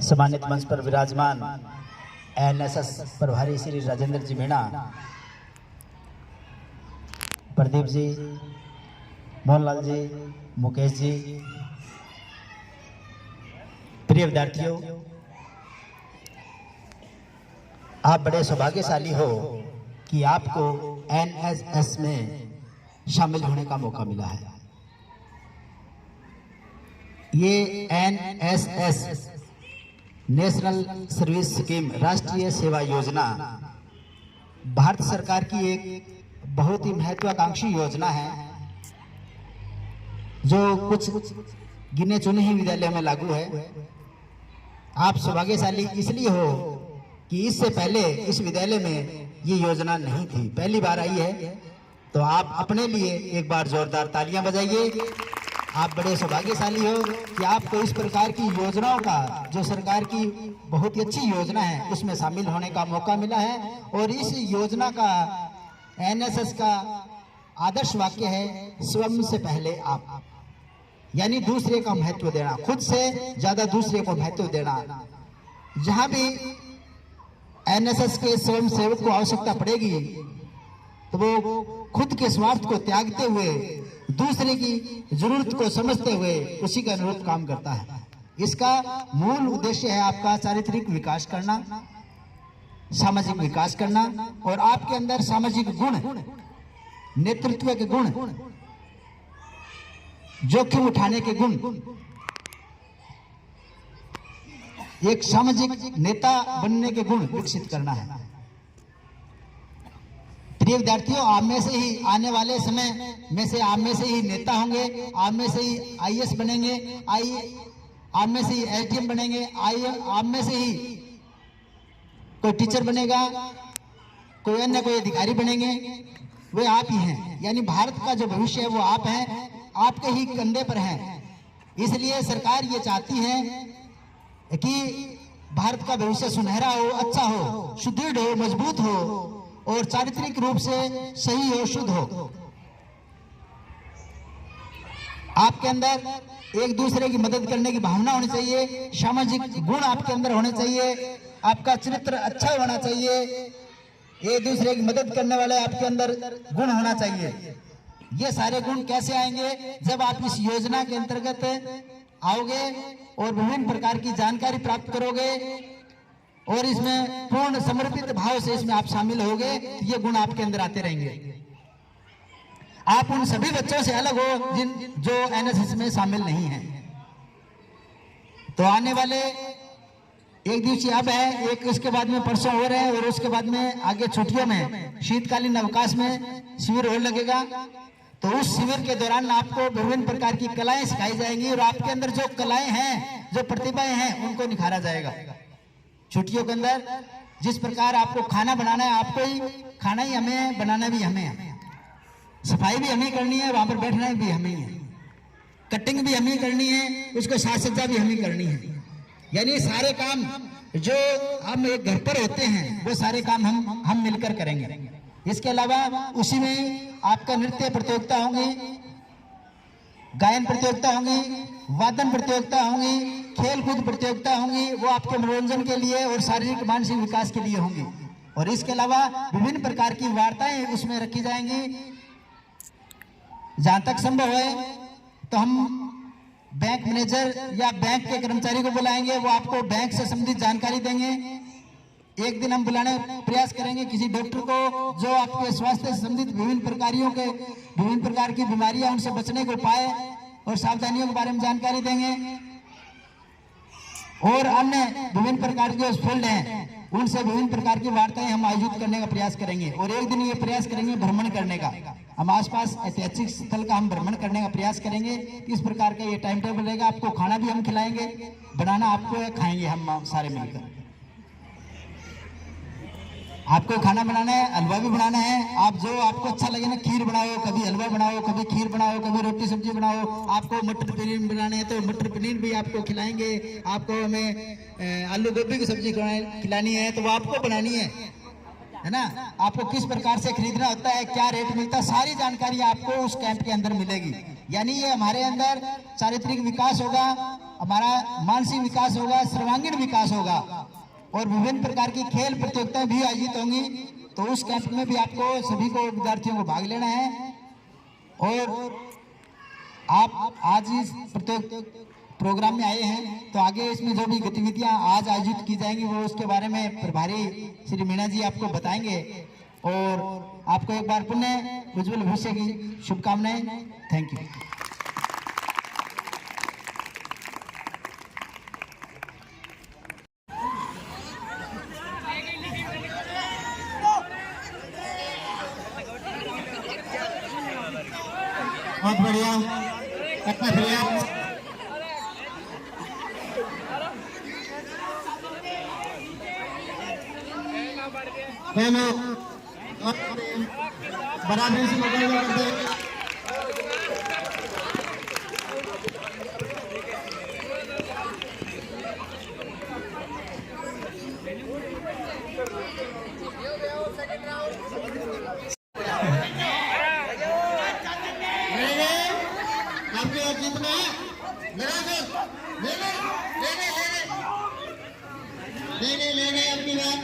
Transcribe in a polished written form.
सम्मानित मंच पर विराजमान एनएसएस प्रभारी श्री राजेंद्र जी मीणा, प्रदीप जी, मोहनलाल जी, मुकेश जी। प्रिय विद्यार्थियों, आप बड़े सौभाग्यशाली हो कि आपको एनएसएस में शामिल होने का मौका मिला है। ये एनएसएस नेशनल सर्विस स्कीम, राष्ट्रीय सेवा योजना, भारत सरकार की एक बहुत ही महत्वाकांक्षी योजना है जो कुछ गिने चुने ही विद्यालयों में लागू है। आप सौभाग्यशाली इसलिए हो कि इससे पहले इस विद्यालय में ये योजना नहीं थी, पहली बार आई है। तो आप अपने लिए एक बार जोरदार तालियां बजाइए। आप बड़े सौभाग्यशाली हो कि आपको इस प्रकार की योजनाओं का, जो सरकार की बहुत ही अच्छी योजना है, उसमें शामिल होने का मौका मिला है। और इस योजना का, एनएसएस का आदर्श वाक्य है, स्वयं से पहले आप, यानी दूसरे का महत्व देना, खुद से ज्यादा दूसरे को महत्व देना। जहां भी एनएसएस के स्वयं सेवक को आवश्यकता पड़ेगी तो वो खुद के स्वार्थ को त्यागते हुए, दूसरे की जरूरत को समझते हुए उसी के अनुरूप काम करता है। इसका मूल उद्देश्य है आपका चारित्रिक विकास करना, सामाजिक विकास करना, और आपके अंदर सामाजिक गुण, नेतृत्व के गुण, जोखिम उठाने के गुण, एक सामाजिक नेता बनने के गुण विकसित करना है। प्रिय विद्यार्थियों, आप में से ही आने वाले समय में से आप में से ही नेता होंगे, आप में से ही आईएएस बनेंगे, आप में से ही एसडीएम बनेंगे, आप में से ही कोई टीचर बनेगा, कोई अन्य कोई अधिकारी बनेंगे, वे आप ही हैं। यानी भारत का जो भविष्य है वो आप हैं, आपके ही कंधे पर है। इसलिए सरकार ये चाहती है कि भारत का भविष्य सुनहरा हो, अच्छा हो, सुदृढ़ हो, मजबूत हो और चारित्रिक रूप से सही हो, शुद्ध हो। आपके अंदर एक दूसरे की मदद करने की भावना होनी चाहिए, सामाजिक गुण आपके अंदर होने चाहिए, आपका चरित्र अच्छा होना चाहिए, एक दूसरे की मदद करने वाले आपके अंदर गुण होना चाहिए। ये सारे गुण कैसे आएंगे? जब आप इस योजना के अंतर्गत आओगे और विभिन्न प्रकार की जानकारी प्राप्त करोगे और इसमें पूर्ण समर्पित भाव से इसमें आप शामिल होगे, ये गुण आपके अंदर आते रहेंगे। आप उन सभी बच्चों से अलग हो जो एनएसएस में शामिल नहीं हैं। तो आने वाले एक दिवसीय अब है, एक उसके बाद में परसों हो रहे हैं, और उसके बाद में आगे छुट्टियों में शीतकालीन अवकाश में शिविर होने लगेगा। तो उस शिविर के दौरान आपको विभिन्न प्रकार की कलाएं सिखाई जाएंगी और आपके अंदर जो कलाएं हैं, जो प्रतिभाएं हैं, उनको निखारा जाएगा। छुट्टियों के अंदर जिस प्रकार आपको खाना बनाना है, आपको ही खाना ही हमें, बनाना भी हमें है, सफाई भी हमें करनी है, वहां पर बैठना भी हमें है, कटिंग भी हमें करनी है, उसको साज सज्जा भी हमें करनी है। यानी सारे काम जो हम एक घर पर होते हैं वो सारे काम हम मिलकर करेंगे। इसके अलावा उसी में आपका नृत्य प्रतियोगिता होंगी, गायन प्रतियोगिता होंगी, वादन प्रतियोगिता होंगी, खेल कूद प्रतियोगिता होंगी, वो आपके मनोरंजन के लिए और शारीरिक मानसिक विकास के लिए होंगी। और इसके अलावा विभिन्न प्रकार की वार्ताएं उसमें रखी जाएंगी। जहां तक संभव है तो हम बैंक मैनेजर या बैंक के कर्मचारी को बुलाएंगे, वो आपको बैंक से संबंधित जानकारी देंगे। एक दिन हम बुलाने प्रयास करेंगे किसी डॉक्टर को जो आपके स्वास्थ्य से संबंधित विभिन्न प्रकार की बीमारियां, उनसे बचने के उपाय और सावधानियों के बारे में जानकारी देंगे। और अन्य विभिन्न प्रकार के फील्ड हैं, उनसे विभिन्न प्रकार की वार्ताएं हम आयोजित करने का प्रयास करेंगे। और एक दिन ये प्रयास करेंगे भ्रमण करने का, हम आसपास ऐतिहासिक स्थल का हम भ्रमण करने का प्रयास करेंगे। इस प्रकार का ये टाइम टेबल रहेगा। आपको खाना भी हम खिलाएंगे, बनाना आपको है, खाएंगे हम सारे मिलकर। आपको खाना बनाना है, हलवा भी बनाना है। आप जो आपको अच्छा लगे ना, खीर बनाओ, कभी हलवा बनाओ, कभी खीर बनाओ, कभी रोटी सब्जी बनाओ। आपको मटर पनीर बनाने हैं तो मटर पनीर भी आपको खिलाएंगे। आपको हमें आलू गोभी की सब्जी खिलानी है तो वो आपको बनानी है ना। आपको किस प्रकार से खरीदना होता है, क्या रेट मिलता है, सारी जानकारी आपको उस कैंप के अंदर मिलेगी। यानी ये हमारे अंदर चारित्रिक विकास होगा, हमारा मानसिक विकास होगा, सर्वांगीण विकास होगा और विभिन्न प्रकार की खेल प्रतियोगिताएं भी आयोजित होंगी। तो उस कैंप में भी आपको सभी को विद्यार्थियों को भाग लेना है और आप आज इस प्रोग्राम में आए हैं तो आगे इसमें जो भी गतिविधियां आज आयोजित की जाएंगी वो उसके बारे में प्रभारी श्री मीणा जी आपको बताएंगे और आपको एक बार पुनः उज्जवल भविष्य की शुभकामनाएं। Thank you. बहुत बढ़िया, अच्छा बढ़िया। बराबरी से मुकाबला करते हैं। आपके और जीतना है लेने आपकी बात।